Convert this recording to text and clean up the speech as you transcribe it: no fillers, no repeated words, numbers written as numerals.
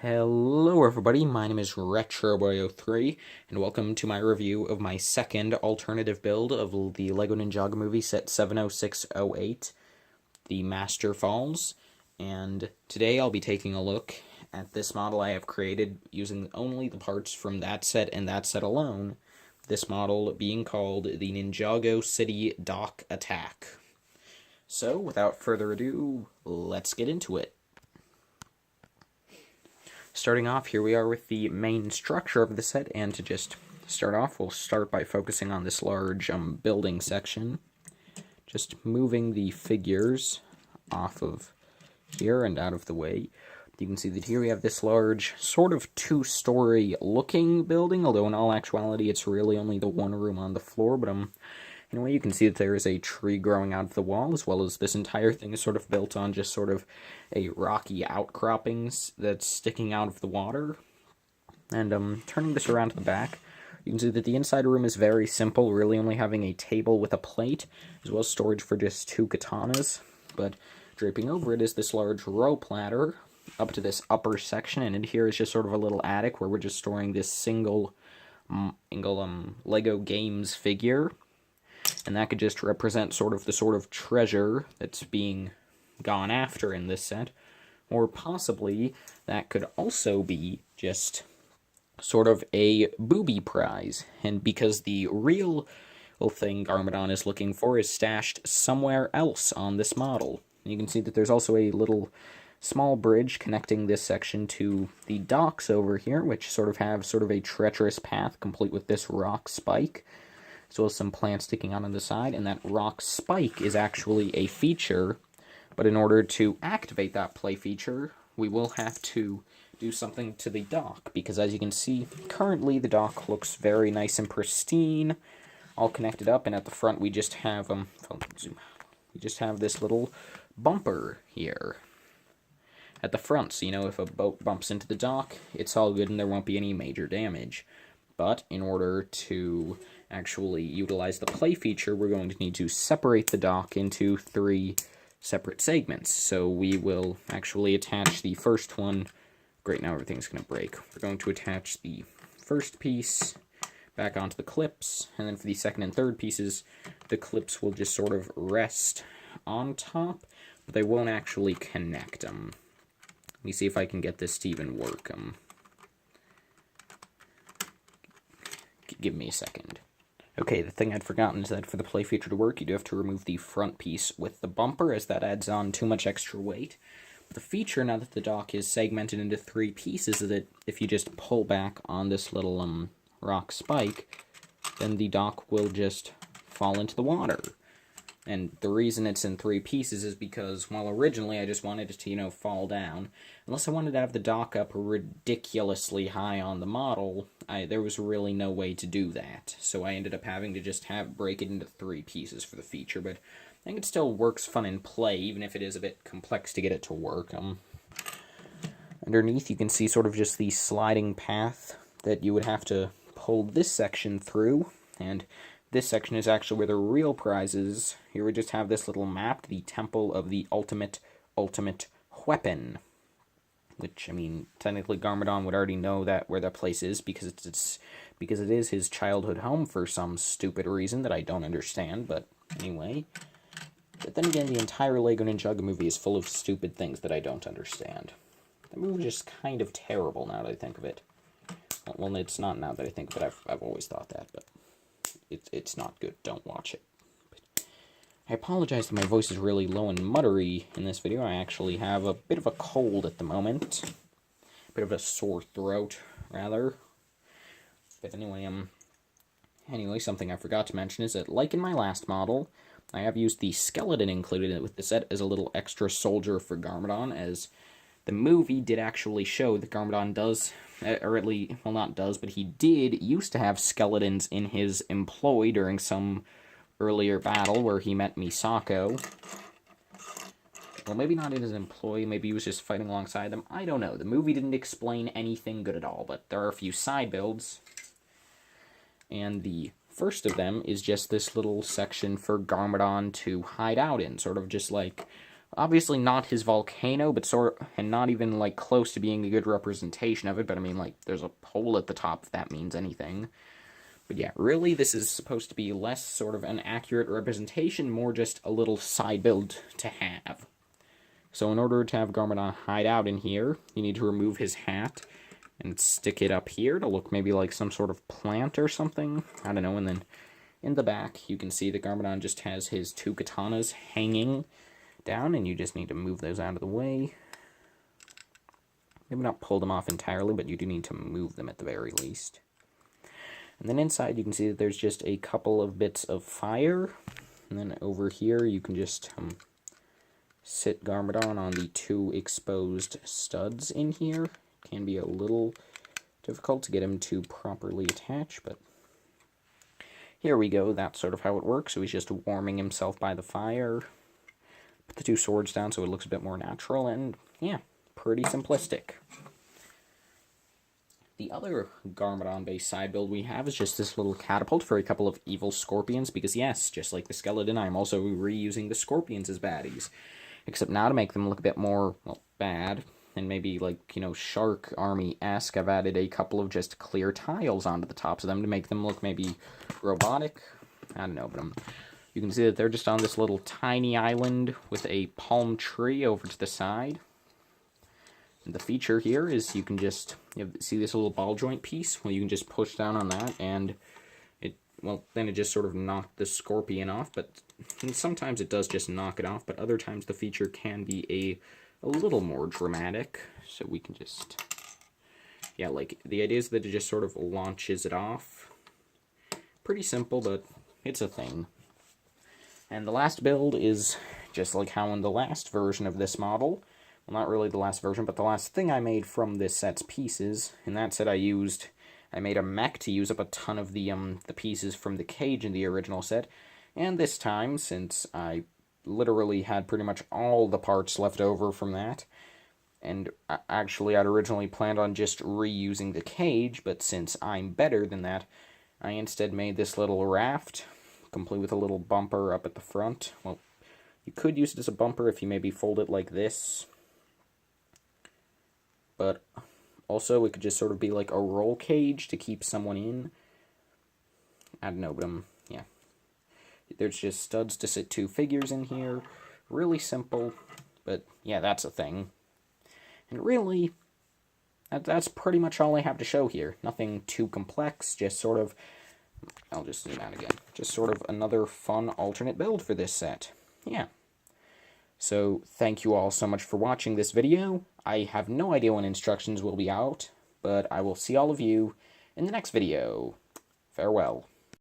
Hello everybody, my name is RetroBoy03, and welcome to my review of my second alternative build of the LEGO Ninjago movie set 70608, The Master Falls. And today I'll be taking a look at this model I have created using only the parts from that set and that set alone, this model being called the Ninjago City Dock Attack. So, without further ado, let's get into it. Starting off, here we are with the main structure of the set, and to just start off, we'll start by focusing on this large building section. Just moving the figures off of here and out of the way. You can see that here we have this large, sort of two-story looking building, although in all actuality it's really only the one room on the floor, but anyway, you can see that there is a tree growing out of the wall, as well as this entire thing is sort of built on just sort of a rocky outcroppings that's sticking out of the water. And turning this around to the back, you can see that the inside room is very simple, really only having a table with a plate, as well as storage for just two katanas. But draping over it is this large rope ladder up to this upper section, and in here is just sort of a little attic where we're just storing this single LEGO Games figure. And that could just represent the sort of treasure that's being gone after in this set. Or possibly that could also be just sort of a booby prize. And because the real thing Garmadon is looking for is stashed somewhere else on this model. And you can see that there's also a little small bridge connecting this section to the docks over here, which sort of have a treacherous path complete with this rock spike, as well as some plants sticking out on the side, and that rock spike is actually a feature, but in order to activate that play feature, we will have to do something to the dock, because as you can see, currently the dock looks very nice and pristine, all connected up, and at the front we just have, this little bumper here at the front, so if a boat bumps into the dock, it's all good and there won't be any major damage. But in order to actually utilize the play feature, we're going to need to separate the dock into three separate segments. So we will actually attach the first one. Great, now everything's going to break. We're going to attach the first piece back onto the clips, and then for the second and third pieces, the clips will just sort of rest on top, but they won't actually connect them. Let me see if I can get this to even work. Give me a second. Okay, the thing I'd forgotten is that for the play feature to work, you do have to remove the front piece with the bumper, as that adds on too much extra weight. The feature, now that the dock is segmented into three pieces, is that if you just pull back on this little rock spike, then the dock will just fall into the water. And the reason it's in three pieces is because, well, originally I just wanted it to, fall down. Unless I wanted to have the dock up ridiculously high on the model, there was really no way to do that. So I ended up having to just break it into three pieces for the feature, but I think it still works fun in play, even if it is a bit complex to get it to work. Underneath you can see sort of just the sliding path that you would have to pull this section through, and this section is actually where the real prize is. Here we just have this little map, the Temple of the Ultimate Weapon. Which, technically Garmadon would already know where that place is, because it is his childhood home for some stupid reason that I don't understand, but anyway. But then again, the entire LEGO Ninjago movie is full of stupid things that I don't understand. The movie is just kind of terrible now that I think of it. Well, it's not now that I think of it, I've always thought that, but it's not good. Don't watch it. But I apologize that my voice is really low and muttery in this video. I actually have a bit of a cold at the moment. A bit of a sore throat, rather. But anyway, something I forgot to mention is that, like in my last model, I have used the skeleton included with the set as a little extra soldier for Garmadon, as the movie did actually show that Garmadon does, or at least, well, not does, but he used to have skeletons in his employ during some earlier battle where he met Misako. Well, maybe not in his employ, maybe he was just fighting alongside them. I don't know. The movie didn't explain anything good at all, but there are a few side builds. And the first of them is just this little section for Garmadon to hide out in, sort of just like Obviously not his volcano, but and not even, like, close to being a good representation of it, but I mean, like, there's a hole at the top if that means anything. But yeah, really, this is supposed to be less sort of an accurate representation, more just a little side build to have. So in order to have Garmadon hide out in here, you need to remove his hat and stick it up here to look maybe like some sort of plant or something. I don't know, and then in the back, you can see that Garmadon just has his 2 katanas hanging down, and you just need to move those out of the way. Maybe not pull them off entirely, but you do need to move them at the very least. And then inside, you can see that there's just a couple of bits of fire. And then over here, you can just sit Garmadon on the 2 exposed studs in here. It can be a little difficult to get him to properly attach, but here we go. That's sort of how it works. So he's just warming himself by the fire. Put the 2 swords down so it looks a bit more natural, and yeah, pretty simplistic. The other Garmadon-based side build we have is just this little catapult for a couple of evil scorpions, because yes, just like the skeleton, I'm also reusing the scorpions as baddies. Except now to make them look a bit more, well, bad, and maybe, like, you know, Shark Army-esque, I've added a couple of just clear tiles onto the tops of them to make them look maybe robotic. I don't know, but you can see that they're just on this little tiny island with a palm tree over to the side. And the feature here is you can just, see this little ball joint piece? Well, you can just push down on that, and then it just sort of knocked the scorpion off, but sometimes it does just knock it off, but other times the feature can be a little more dramatic, so we can just, yeah, like, the idea is that it just sort of launches it off. Pretty simple, but it's a thing. And the last build is just like how in the last version of this model, well, not really the last version, but the last thing I made from this set's pieces. In that set I made a mech to use up a ton of the pieces from the cage in the original set. And this time, since I literally had pretty much all the parts left over from that, and actually I'd originally planned on just reusing the cage, but since I'm better than that, I instead made this little raft, complete with a little bumper up at the front. Well, you could use it as a bumper if you maybe fold it like this, but also it could just sort of be like a roll cage to keep someone in. I don't know, but yeah. There's just studs to sit 2 figures in here. Really simple, but yeah, that's a thing. And really, that's pretty much all I have to show here. Nothing too complex, just sort of, I'll just zoom out again, just sort of another fun alternate build for this set. Yeah. So, thank you all so much for watching this video. I have no idea when instructions will be out, but I will see all of you in the next video. Farewell.